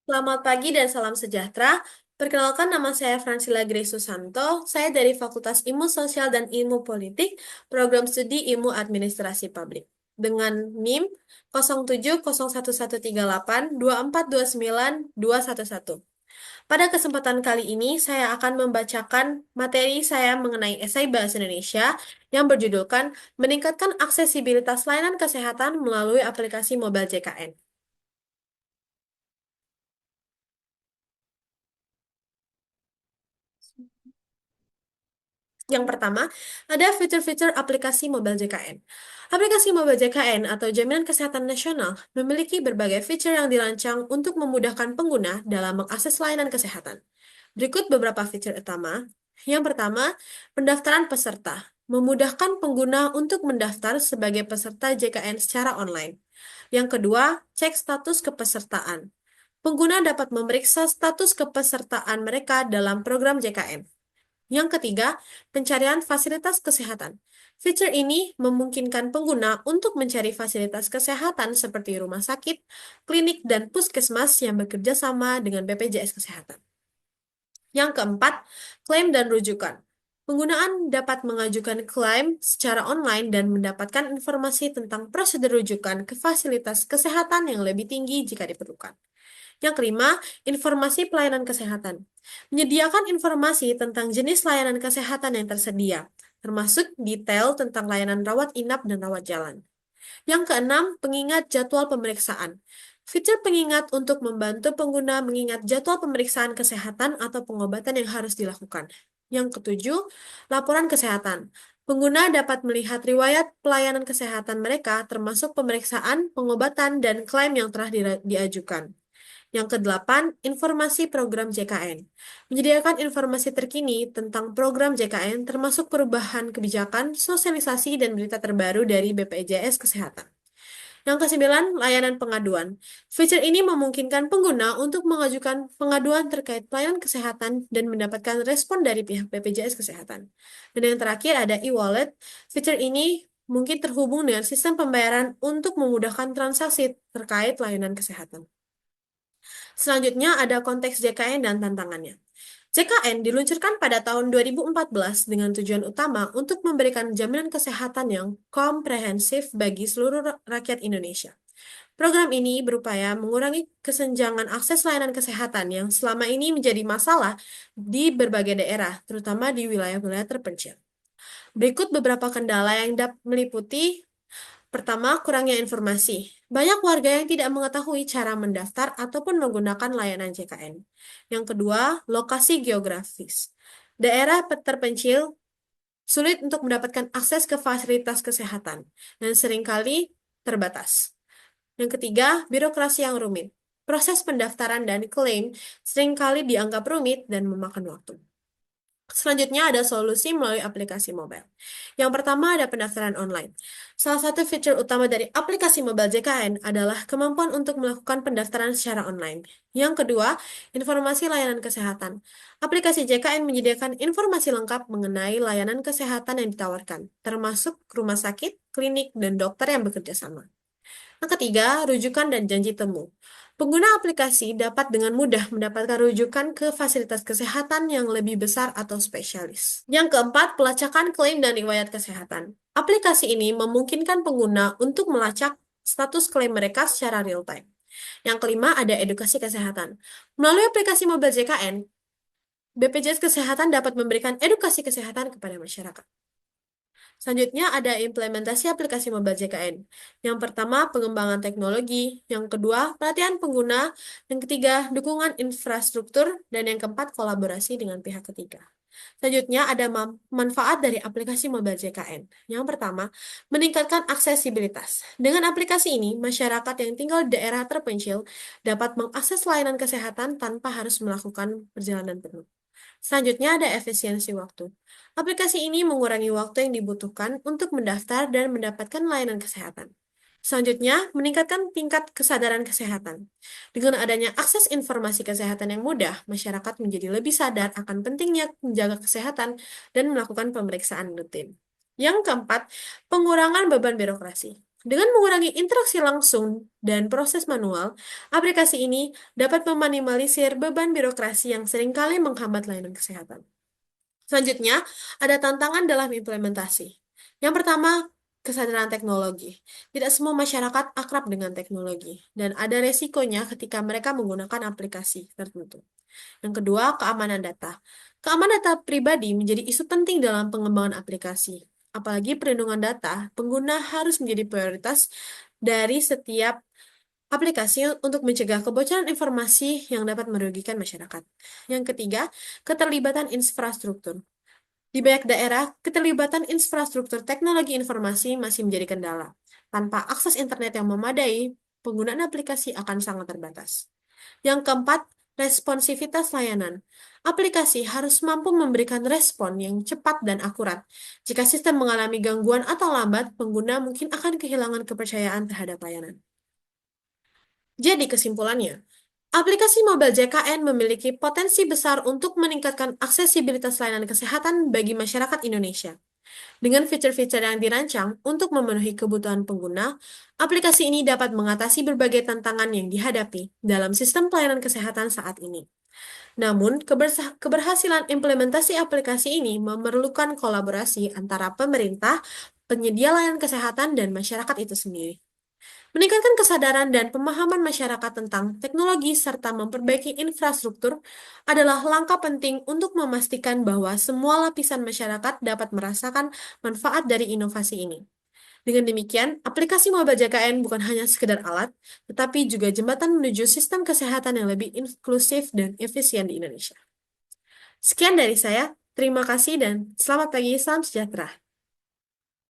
Selamat pagi dan salam sejahtera. Perkenalkan, nama saya Fransila Grace Susanto. Saya dari Fakultas Ilmu Sosial dan Ilmu Politik, Program Studi Ilmu Administrasi Publik. Dengan NIM 07011382429211. Pada kesempatan kali ini, saya akan membacakan materi saya mengenai esai Bahasa Indonesia yang berjudulkan Meningkatkan Aksesibilitas Layanan Kesehatan Melalui Aplikasi Mobile JKN. Yang pertama, ada fitur-fitur aplikasi mobile JKN. Aplikasi mobile JKN atau Jaminan Kesehatan Nasional memiliki berbagai fitur yang dirancang untuk memudahkan pengguna dalam mengakses layanan kesehatan. Berikut beberapa fitur utama. Yang pertama, pendaftaran peserta. Memudahkan pengguna untuk mendaftar sebagai peserta JKN secara online. Yang kedua, cek status kepesertaan. Pengguna dapat memeriksa status kepesertaan mereka dalam program JKN. Yang ketiga, pencarian fasilitas kesehatan. Fitur ini memungkinkan pengguna untuk mencari fasilitas kesehatan seperti rumah sakit, klinik, dan puskesmas yang bekerja sama dengan BPJS Kesehatan. Yang keempat, klaim dan rujukan. Penggunaan dapat mengajukan klaim secara online dan mendapatkan informasi tentang prosedur rujukan ke fasilitas kesehatan yang lebih tinggi jika diperlukan. Yang kelima, informasi pelayanan kesehatan. Menyediakan informasi tentang jenis layanan kesehatan yang tersedia, termasuk detail tentang layanan rawat inap dan rawat jalan. Yang keenam, pengingat jadwal pemeriksaan. Fitur pengingat untuk membantu pengguna mengingat jadwal pemeriksaan kesehatan atau pengobatan yang harus dilakukan. Yang ketujuh, laporan kesehatan. Pengguna dapat melihat riwayat pelayanan kesehatan mereka, termasuk pemeriksaan, pengobatan, dan klaim yang telah diajukan. Yang kedelapan, informasi program JKN. Menyediakan informasi terkini tentang program JKN termasuk perubahan kebijakan, sosialisasi, dan berita terbaru dari BPJS Kesehatan. Yang kesembilan, layanan pengaduan. Fitur ini memungkinkan pengguna untuk mengajukan pengaduan terkait pelayanan kesehatan dan mendapatkan respon dari pihak BPJS Kesehatan. Dan yang terakhir ada e-wallet. Fitur ini mungkin terhubung dengan sistem pembayaran untuk memudahkan transaksi terkait layanan kesehatan. Selanjutnya ada konteks JKN dan tantangannya. JKN diluncurkan pada tahun 2014 dengan tujuan utama untuk memberikan jaminan kesehatan yang komprehensif bagi seluruh rakyat Indonesia. Program ini berupaya mengurangi kesenjangan akses layanan kesehatan yang selama ini menjadi masalah di berbagai daerah, terutama di wilayah-wilayah terpencil. Berikut beberapa kendala yang dapat meliputi. Pertama, kurangnya informasi. Banyak warga yang tidak mengetahui cara mendaftar ataupun menggunakan layanan JKN. Yang kedua, lokasi geografis. Daerah terpencil sulit untuk mendapatkan akses ke fasilitas kesehatan dan seringkali terbatas. Yang ketiga, birokrasi yang rumit. Proses pendaftaran dan klaim seringkali dianggap rumit dan memakan waktu. Selanjutnya ada solusi melalui aplikasi mobile. Yang pertama ada pendaftaran online. Salah satu fitur utama dari aplikasi mobile JKN adalah kemampuan untuk melakukan pendaftaran secara online. Yang kedua, informasi layanan kesehatan. Aplikasi JKN menyediakan informasi lengkap mengenai layanan kesehatan yang ditawarkan, termasuk rumah sakit, klinik, dan dokter yang bekerja sama. Yang ketiga, rujukan dan janji temu. Pengguna aplikasi dapat dengan mudah mendapatkan rujukan ke fasilitas kesehatan yang lebih besar atau spesialis. Yang keempat, pelacakan klaim dan riwayat kesehatan. Aplikasi ini memungkinkan pengguna untuk melacak status klaim mereka secara real time. Yang kelima, ada edukasi kesehatan. Melalui aplikasi mobile JKN, BPJS Kesehatan dapat memberikan edukasi kesehatan kepada masyarakat. Selanjutnya ada implementasi aplikasi mobile JKN. Yang pertama, pengembangan teknologi. Yang kedua, pelatihan pengguna. Yang ketiga, dukungan infrastruktur. Dan yang keempat, kolaborasi dengan pihak ketiga. Selanjutnya ada manfaat dari aplikasi mobile JKN. Yang pertama, meningkatkan aksesibilitas. Dengan aplikasi ini, masyarakat yang tinggal di daerah terpencil dapat mengakses layanan kesehatan tanpa harus melakukan perjalanan penuh. Selanjutnya ada efisiensi waktu. Aplikasi ini mengurangi waktu yang dibutuhkan untuk mendaftar dan mendapatkan layanan kesehatan. Selanjutnya, meningkatkan tingkat kesadaran kesehatan. Dengan adanya akses informasi kesehatan yang mudah, masyarakat menjadi lebih sadar akan pentingnya menjaga kesehatan dan melakukan pemeriksaan rutin. Yang keempat, pengurangan beban birokrasi. Dengan mengurangi interaksi langsung dan proses manual, aplikasi ini dapat meminimalisir beban birokrasi yang seringkali menghambat layanan kesehatan. Selanjutnya, ada tantangan dalam implementasi. Yang pertama, kesadaran teknologi. Tidak semua masyarakat akrab dengan teknologi, dan ada resikonya ketika mereka menggunakan aplikasi tertentu. Yang kedua, keamanan data. Keamanan data pribadi menjadi isu penting dalam pengembangan aplikasi. Apalagi perlindungan data, pengguna harus menjadi prioritas dari setiap aplikasi untuk mencegah kebocoran informasi yang dapat merugikan masyarakat. Yang ketiga, keterlibatan infrastruktur. Di banyak daerah, keterlibatan infrastruktur teknologi informasi masih menjadi kendala. Tanpa akses internet yang memadai, penggunaan aplikasi akan sangat terbatas. Yang keempat, responsivitas layanan. Aplikasi harus mampu memberikan respon yang cepat dan akurat. Jika sistem mengalami gangguan atau lambat, pengguna mungkin akan kehilangan kepercayaan terhadap layanan. Jadi kesimpulannya, aplikasi mobile JKN memiliki potensi besar untuk meningkatkan aksesibilitas layanan kesehatan bagi masyarakat Indonesia. Dengan fitur-fitur yang dirancang untuk memenuhi kebutuhan pengguna, aplikasi ini dapat mengatasi berbagai tantangan yang dihadapi dalam sistem pelayanan kesehatan saat ini. Namun, keberhasilan implementasi aplikasi ini memerlukan kolaborasi antara pemerintah, penyedia layanan kesehatan, dan masyarakat itu sendiri. Meningkatkan kesadaran dan pemahaman masyarakat tentang teknologi serta memperbaiki infrastruktur adalah langkah penting untuk memastikan bahwa semua lapisan masyarakat dapat merasakan manfaat dari inovasi ini. Dengan demikian, aplikasi mobile JKN bukan hanya sekedar alat, tetapi juga jembatan menuju sistem kesehatan yang lebih inklusif dan efisien di Indonesia. Sekian dari saya, terima kasih dan selamat pagi, salam sejahtera.